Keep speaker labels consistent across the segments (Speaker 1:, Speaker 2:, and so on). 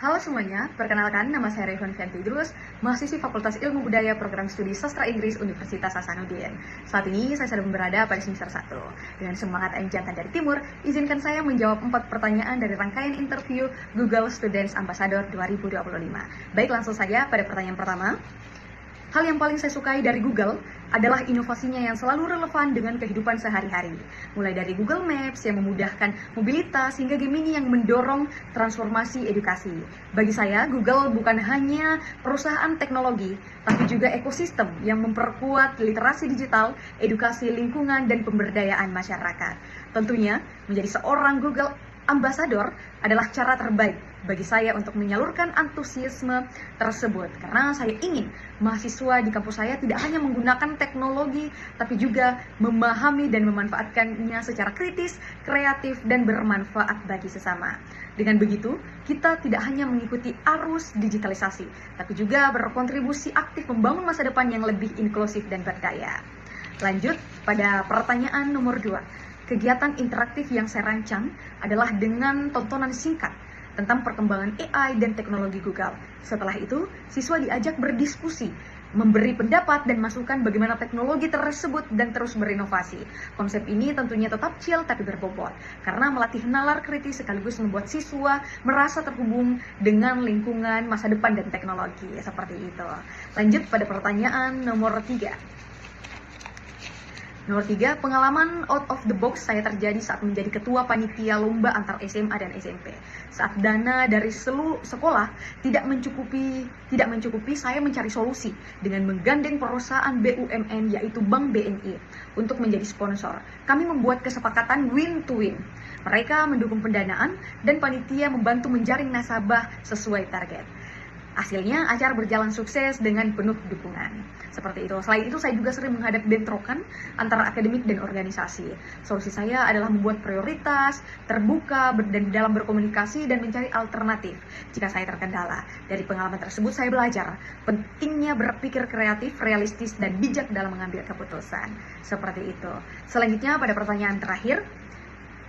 Speaker 1: Halo semuanya, perkenalkan nama saya Revan Fiantidrus, mahasiswi Fakultas Ilmu Budaya Program Studi Sastra Inggris Universitas Hasanuddin. Saat ini saya sedang berada pada semester 1. Dengan semangat jantan dari timur, izinkan saya menjawab 4 pertanyaan dari rangkaian interview Google Students Ambassador 2025. Baik, langsung saja pada pertanyaan pertama. Hal yang paling saya sukai dari Google adalah inovasinya yang selalu relevan dengan kehidupan sehari-hari. Mulai dari Google Maps yang memudahkan mobilitas hingga Gemini yang mendorong transformasi edukasi. Bagi saya, Google bukan hanya perusahaan teknologi, tapi juga ekosistem yang memperkuat literasi digital, edukasi lingkungan, dan pemberdayaan masyarakat. Tentunya, menjadi seorang Google Ambassador adalah cara terbaik bagi saya untuk menyalurkan antusiasme tersebut, karena saya ingin mahasiswa di kampus saya tidak hanya menggunakan teknologi tapi juga memahami dan memanfaatkannya secara kritis, kreatif, dan bermanfaat bagi sesama. Dengan begitu, kita tidak hanya mengikuti arus digitalisasi tapi juga berkontribusi aktif membangun masa depan yang lebih inklusif dan berdaya. Lanjut pada pertanyaan nomor 2. Kegiatan interaktif yang saya rancang adalah dengan tontonan singkat tentang perkembangan AI dan teknologi Google. Setelah itu, siswa diajak berdiskusi, memberi pendapat dan masukan bagaimana teknologi tersebut dan terus berinovasi. Konsep ini tentunya tetap chill tapi berbobot, karena melatih nalar kritis sekaligus membuat siswa merasa terhubung dengan lingkungan, masa depan, dan teknologi. Seperti itu. Lanjut pada pertanyaan nomor 3. Nomor 3, pengalaman out of the box saya terjadi saat menjadi ketua panitia lomba antar SMA dan SMP. Saat dana dari seluruh sekolah tidak mencukupi, saya mencari solusi dengan menggandeng perusahaan BUMN yaitu Bank BNI untuk menjadi sponsor. Kami membuat kesepakatan win-to-win. Mereka mendukung pendanaan dan panitia membantu menjaring nasabah sesuai target. Hasilnya, acara berjalan sukses dengan penuh dukungan. Seperti itu. Selain itu, saya juga sering menghadapi bentrokan antara akademik dan organisasi. Solusi saya adalah membuat prioritas, terbuka, dan dalam berkomunikasi dan mencari alternatif jika saya terkendala. Dari pengalaman tersebut, saya belajar pentingnya berpikir kreatif, realistis, dan bijak dalam mengambil keputusan. Seperti itu. Selanjutnya, pada pertanyaan terakhir,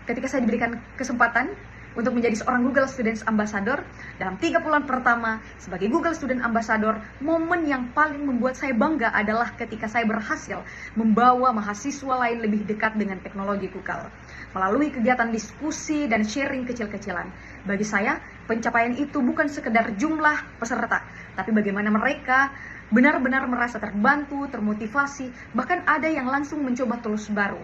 Speaker 1: ketika saya diberikan kesempatan untuk menjadi seorang Google Students Ambassador dalam 3 bulan pertama sebagai Google Student Ambassador, momen yang paling membuat saya bangga adalah ketika saya berhasil membawa mahasiswa lain lebih dekat dengan teknologi Google melalui kegiatan diskusi dan sharing kecil-kecilan. Bagi saya, pencapaian itu bukan sekedar jumlah peserta, tapi bagaimana mereka benar-benar merasa terbantu, termotivasi, bahkan ada yang langsung mencoba tools baru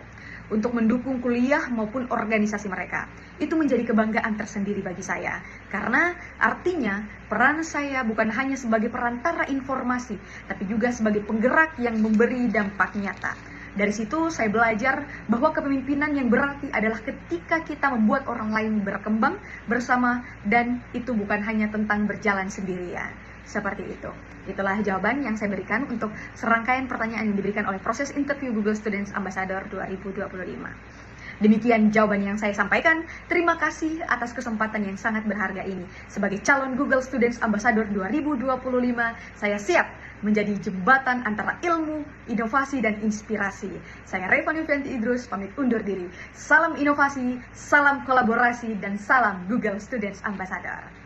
Speaker 1: untuk mendukung kuliah maupun organisasi mereka. Itu menjadi kebanggaan tersendiri bagi saya, karena artinya peran saya bukan hanya sebagai perantara informasi, tapi juga sebagai penggerak yang memberi dampak nyata. Dari situ saya belajar bahwa kepemimpinan yang berarti adalah ketika kita membuat orang lain berkembang bersama, dan itu bukan hanya tentang berjalan sendirian. Seperti itu. Itulah jawaban yang saya berikan untuk serangkaian pertanyaan yang diberikan oleh proses interview Google Students Ambassador 2025. Demikian jawaban yang saya sampaikan. Terima kasih atas kesempatan yang sangat berharga ini. Sebagai calon Google Students Ambassador 2025, saya siap menjadi jembatan antara ilmu, inovasi, dan inspirasi. Saya Revan Fiantidrus pamit undur diri. Salam inovasi, salam kolaborasi, dan salam Google Students Ambassador.